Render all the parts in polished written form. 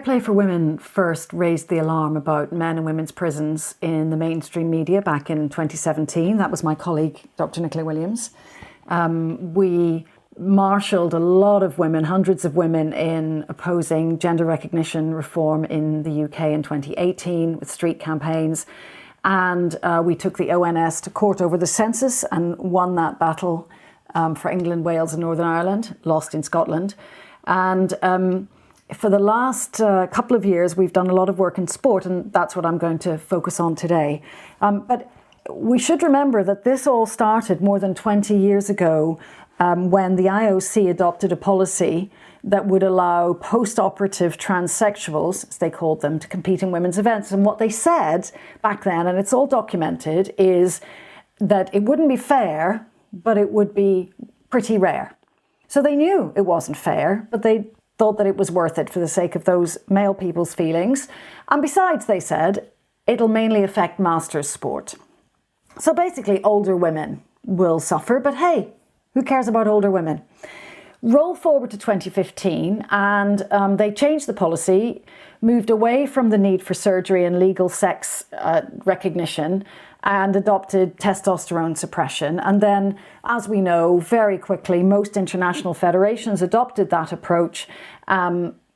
Play for Women first raised the alarm about men and women's prisons in the mainstream media back in 2017. That was my colleague, Dr. Nicola Williams. We marshalled a lot of women, hundreds of women, in opposing gender recognition reform in the UK in 2018 with street campaigns. And we took the ONS to court over the census and won that battle for England, Wales and Northern Ireland, lost in Scotland. And for the last couple of years, we've done a lot of work in sport, and that's what I'm going to focus on today. But we should remember that this all started more than 20 years ago when the IOC adopted a policy that would allow post-operative transsexuals, as they called them, to compete in women's events. And what they said back then, and it's all documented, is that it wouldn't be fair, but it would be pretty rare. So they knew it wasn't fair, but they thought that it was worth it for the sake of those male people's feelings. And besides, they said, it'll mainly affect masters sport. So basically, older women will suffer, but hey, who cares about older women? Roll forward to 2015, and they changed the policy, moved away from the need for surgery and legal sex recognition, and adopted testosterone suppression. And then, as we know, very quickly, most international federations adopted that approach.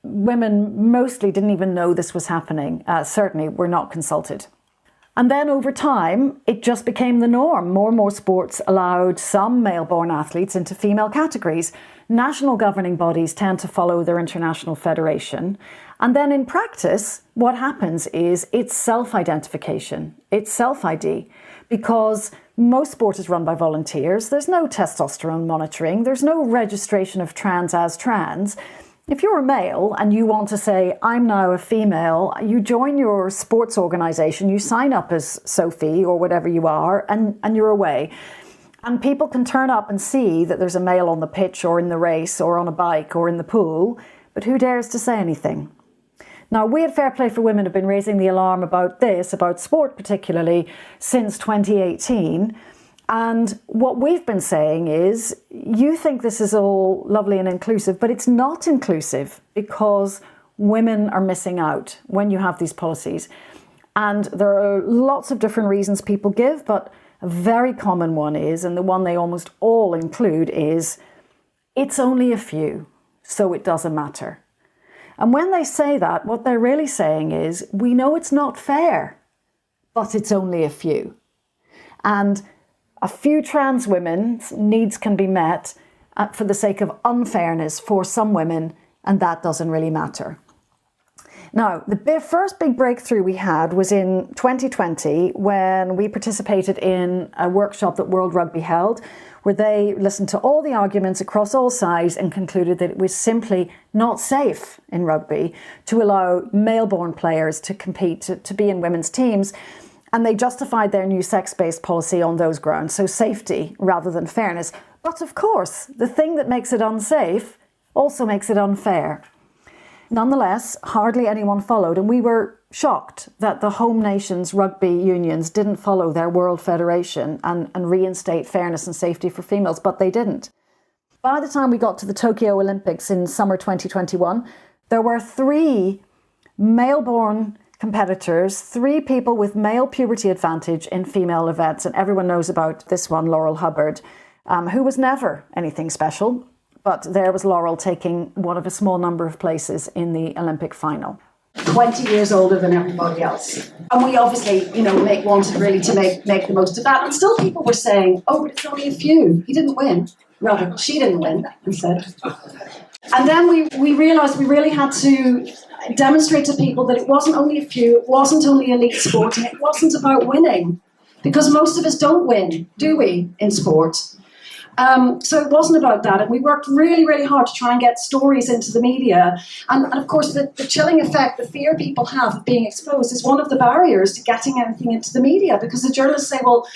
Women mostly didn't even know this was happening, certainly were not consulted. And then over time, it just became the norm. More and more sports allowed some male-born athletes into female categories. National governing bodies tend to follow their international federation. And then in practice, what happens is it's self-identification, it's self-ID, because most sport is run by volunteers. There's no testosterone monitoring. There's no registration of trans as trans. If you're a male and you want to say, I'm now a female, you join your sports organisation, you sign up as Sophie or whatever you are, and you're away. And people can turn up and see that there's a male on the pitch or in the race or on a bike or in the pool, but who dares to say anything? Now, we at Fair Play for Women have been raising the alarm about this, about sport particularly, since 2018. And what we've been saying is, you think this is all lovely and inclusive, but it's not inclusive because women are missing out when you have these policies. And there are lots of different reasons people give, but a very common one is, and the one they almost all include is, it's only a few, so it doesn't matter. And when they say that, what they're really saying is, we know it's not fair, but it's only a few. And a few trans women's needs can be met for the sake of unfairness for some women, and that doesn't really matter. Now, the first big breakthrough we had was in 2020 when we participated in a workshop that World Rugby held, where they listened to all the arguments across all sides and concluded that it was simply not safe in rugby to allow male-born players to compete, to be in women's teams. And they justified their new sex-based policy on those grounds, so safety rather than fairness. But of course, the thing that makes it unsafe also makes it unfair. Nonetheless, hardly anyone followed, and we were shocked that the home nations' rugby unions didn't follow their World Federation and reinstate fairness and safety for females, but they didn't. By the time we got to the Tokyo Olympics in summer 2021, there were 3 male-born competitors, 3 people with male puberty advantage in female events, and everyone knows about this one, Laurel Hubbard, who was never anything special. But there was Laurel taking one of a small number of places in the Olympic final. 20 years older than everybody else. And we obviously, wanted really to make the most of that. And still people were saying, oh, but it's only a few. He didn't win. Rather, she didn't win, we said. And then we realised we really had to demonstrate to people that it wasn't only a few, it wasn't only elite sport, and it wasn't about winning. Because most of us don't win, do we, in sport? So it wasn't about that, and we worked really, really hard to try and get stories into the media. And of course, the chilling effect, the fear people have of being exposed is one of the barriers to getting anything into the media, because the journalists say, well,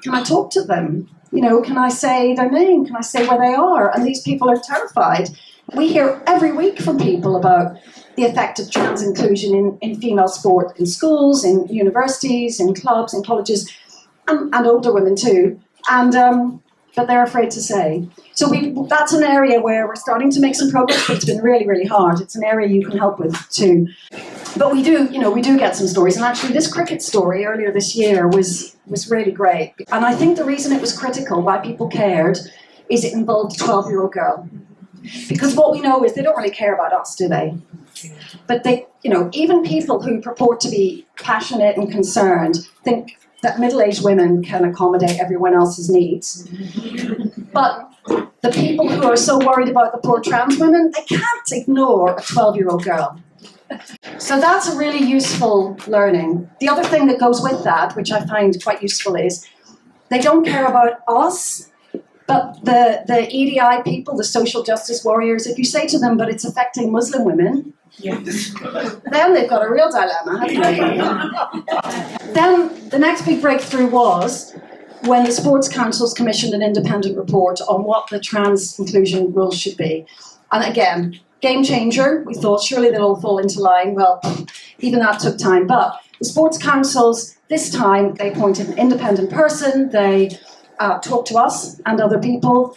can I talk to them? Can I say their name? Can I say where they are? And these people are terrified. We hear every week from people about the effect of trans inclusion in female sport, in schools, in universities, in clubs, in colleges, and older women too. And but they're afraid to say. So that's an area where we're starting to make some progress, but it's been really, really hard. It's an area you can help with too. But we do get some stories. And actually this cricket story earlier this year was really great. And I think the reason it was critical, why people cared, is it involved a 12-year-old girl. Because what we know is they don't really care about us, do they? But they, even people who purport to be passionate and concerned think that middle-aged women can accommodate everyone else's needs. But the people who are so worried about the poor trans women, they can't ignore a 12-year-old girl. So that's a really useful learning. The other thing that goes with that, which I find quite useful, is they don't care about us, but the EDI people, the social justice warriors, if you say to them, but it's affecting Muslim women, then they've got a real dilemma, haven't they? Then the next big breakthrough was when the Sports Councils commissioned an independent report on what the trans inclusion rules should be. And again, game changer. We thought surely they'll all fall into line. Well, even that took time. But the Sports Councils, this time, they appointed an independent person. They talked to us and other people.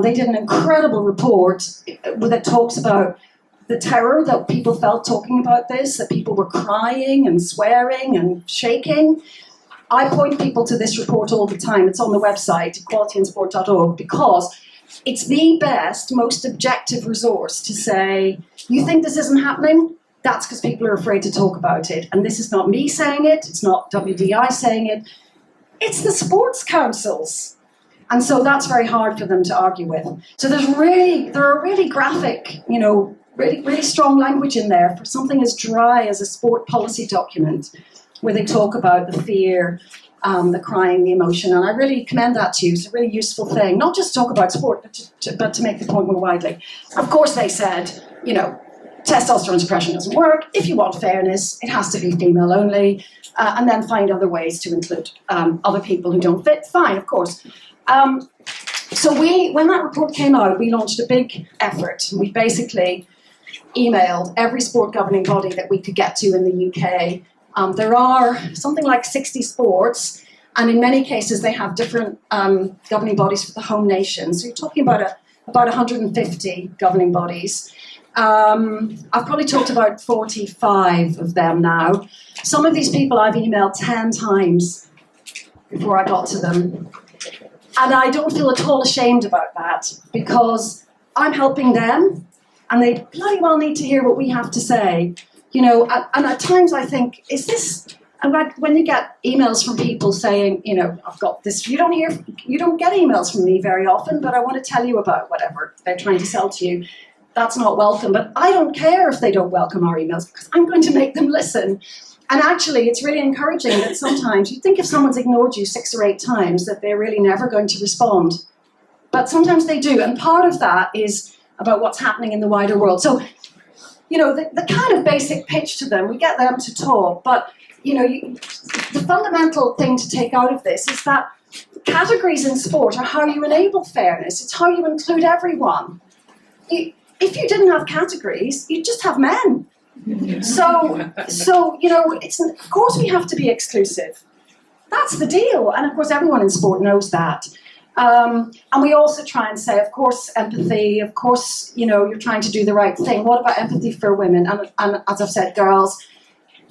They did an incredible report that talks about the terror that people felt talking about this, that people were crying and swearing and shaking. I point people to this report all the time. It's on the website, equalityinsport.org, because it's the best, most objective resource to say, you think this isn't happening? That's because people are afraid to talk about it. And this is not me saying it. It's not WDI saying it. It's the sports councils. And so that's very hard for them to argue with. So there are really graphic, really strong language in there for something as dry as a sport policy document, where they talk about the fear, the crying, the emotion, and I really commend that to you. It's a really useful thing, not just to talk about sport, but to make the point more widely. Of course, they said, testosterone suppression doesn't work. If you want fairness, it has to be female only, and then find other ways to include other people who don't fit. Fine, of course. So when that report came out, we launched a big effort. We basically emailed every sport governing body that we could get to in the UK. There are something like 60 sports, and in many cases they have different governing bodies for the home nation. So you're talking about about 150 governing bodies. I've probably talked about 45 of them now. Some of these people I've emailed 10 times before I got to them. And I don't feel at all ashamed about that, because I'm helping them, and they bloody well need to hear what we have to say. And at times I think, is this, and when you get emails from people saying, I've got this, you don't get emails from me very often, but I want to tell you about whatever they're trying to sell to you. That's not welcome, but I don't care if they don't welcome our emails, because I'm going to make them listen. And actually, it's really encouraging that sometimes you think if someone's ignored you 6 or 8 times that they're really never going to respond. But sometimes they do, and part of that is about what's happening in the wider world. So, the kind of basic pitch to them, we get them to talk, but, the fundamental thing to take out of this is that categories in sport are how you enable fairness. It's how you include everyone. If you didn't have categories, you'd just have men. So of course we have to be exclusive. That's the deal. And of course everyone in sport knows that. And we also try and say, of course, empathy, of course, you're trying to do the right thing. What about empathy for women? And as I've said, girls,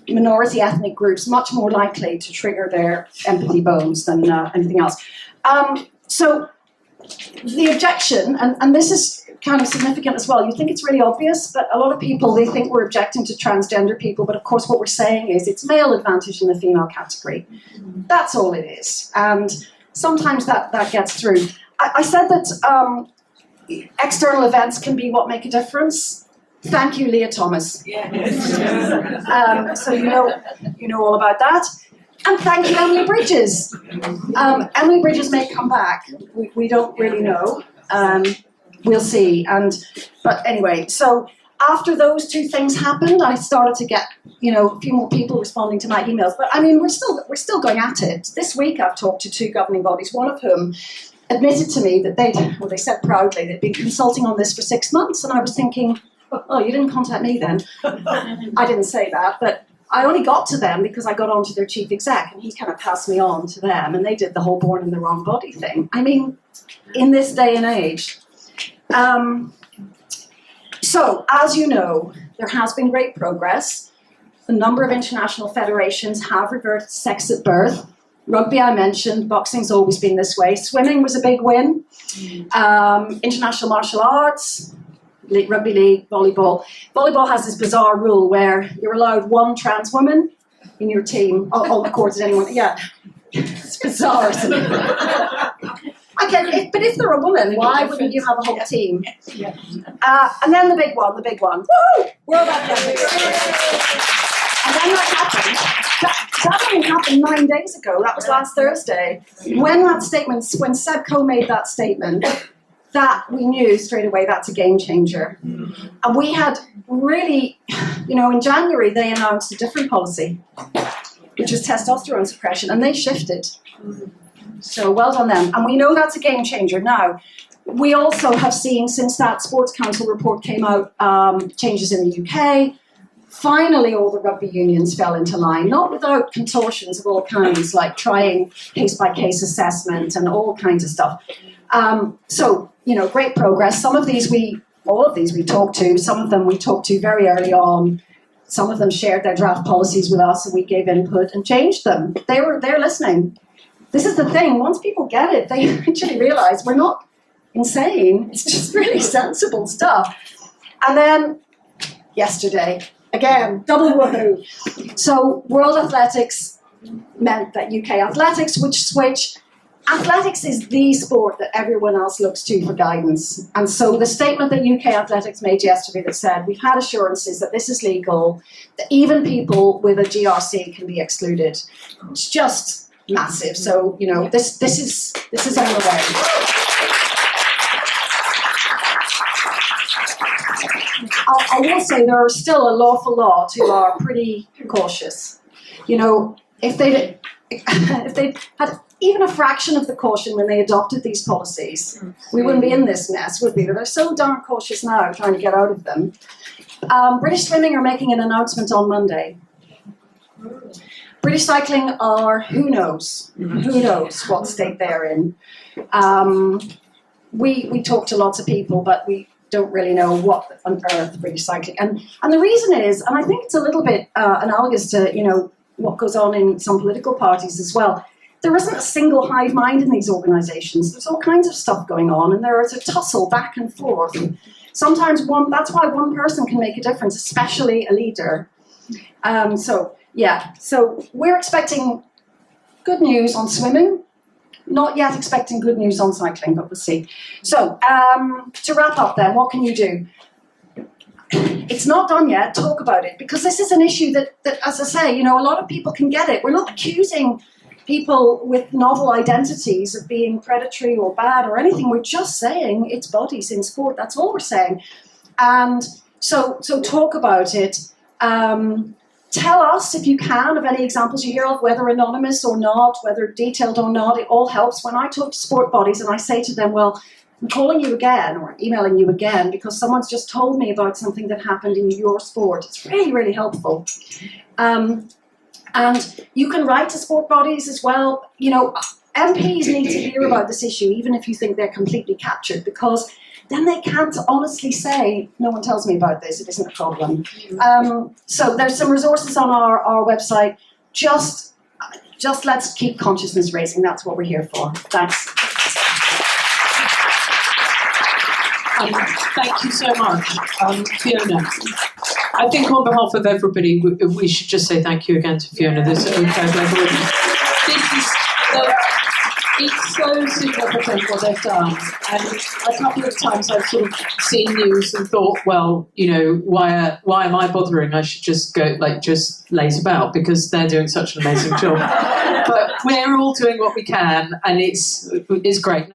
minority ethnic groups, much more likely to trigger their empathy bones than anything else. So the objection, and this is kind of significant as well, you think it's really obvious, but a lot of people, they think we're objecting to transgender people, but of course what we're saying is it's male advantage in the female category. That's all it is. And sometimes that gets through. I said that external events can be what make a difference. Thank you, Leah Thomas. So you know all about that. And thank you, Emily Bridges. Emily Bridges may come back. We don't really know. We'll see. But anyway, so after those 2 things happened, I started to get a few more people responding to my emails. But I mean, we're still going at it. This week, I've talked to 2 governing bodies, one of whom admitted to me that they said proudly they'd been consulting on this for 6 months, and I was thinking, oh, you didn't contact me then. I didn't say that, but I only got to them because I got onto their chief exec, and he kind of passed me on to them, and they did the whole born in the wrong body thing. I mean, in this day and age. So, as you know, there has been great progress. A number of international federations have reverted to sex at birth. Rugby I mentioned, boxing's always been this way. Swimming was a big win. International martial arts, rugby league, volleyball. Volleyball has this bizarre rule where you're allowed one trans woman in your team, on the court at anyone. Yeah, it's bizarre, isn't it? Okay, but if they're a woman, why wouldn't you have a whole team? And then the big one. Woo! World Athletics. And then that happened. That only happened 9 days ago. That was last Thursday. When Seb Coe made that statement, that we knew straight away that's a game changer. And we had really, in January they announced a different policy, which was testosterone suppression, and they shifted. So well done them. And we know that's a game changer. Now, we also have seen, since that Sports Council report came out, changes in the UK. Finally, all the rugby unions fell into line, not without contortions of all kinds, like trying case-by-case assessment and all kinds of stuff. So, great progress. All of these we talked to. Some of them we talked to very early on. Some of them shared their draft policies with us, and we gave input and changed them. They're listening. This is the thing. Once people get it, they actually realize we're not insane. It's just really sensible stuff. And then yesterday, again, double woohoo. So World Athletics meant that UK Athletics would switch. Athletics is the sport that everyone else looks to for guidance. And so the statement that UK Athletics made yesterday that said, we've had assurances that this is legal, that even people with a GRC can be excluded. It's just massive. So, this is on the way. I will say there are still an awful lot who are pretty cautious. If they'd had even a fraction of the caution when they adopted these policies, we wouldn't be in this mess, would we? But they're so darn cautious now, trying to get out of them. British Swimming are making an announcement on Monday. British Cycling are, who knows what state they're in. We talk to lots of people, but we don't really know what on earth British Cycling. And the reason is, and I think it's a little bit analogous to, what goes on in some political parties as well, there isn't a single hive mind in these organisations. There's all kinds of stuff going on, and there is a tussle back and forth. Sometimes that's why one person can make a difference, especially a leader. So we're expecting good news on swimming, not yet expecting good news on cycling, but we'll see. So to wrap up then, what can you do? It's not done yet, talk about it, because this is an issue that as I say, a lot of people can get it. We're not accusing people with novel identities of being predatory or bad or anything. We're just saying it's bodies in sport, that's all we're saying. And so talk about it. Tell us, if you can, of any examples you hear of, whether anonymous or not, whether detailed or not. It all helps. When I talk to sport bodies and I say to them, well, I'm calling you again or emailing you again because someone's just told me about something that happened in your sport. It's really, really helpful. And you can write to sport bodies as well. MPs need to hear about this issue, even if you think they're completely captured, because then they can't honestly say, no one tells me about this, it isn't a problem. So there's some resources on our website. Just let's keep consciousness raising. That's what we're here for. Thanks. Thank you so much, Fiona. I think on behalf of everybody, we should just say thank you again to Fiona. It's so significant what they've done, and a couple of times I've sort of seen news and thought, well, why am I bothering? I should just go, just laze about, because they're doing such an amazing job. But we're all doing what we can, and it's great.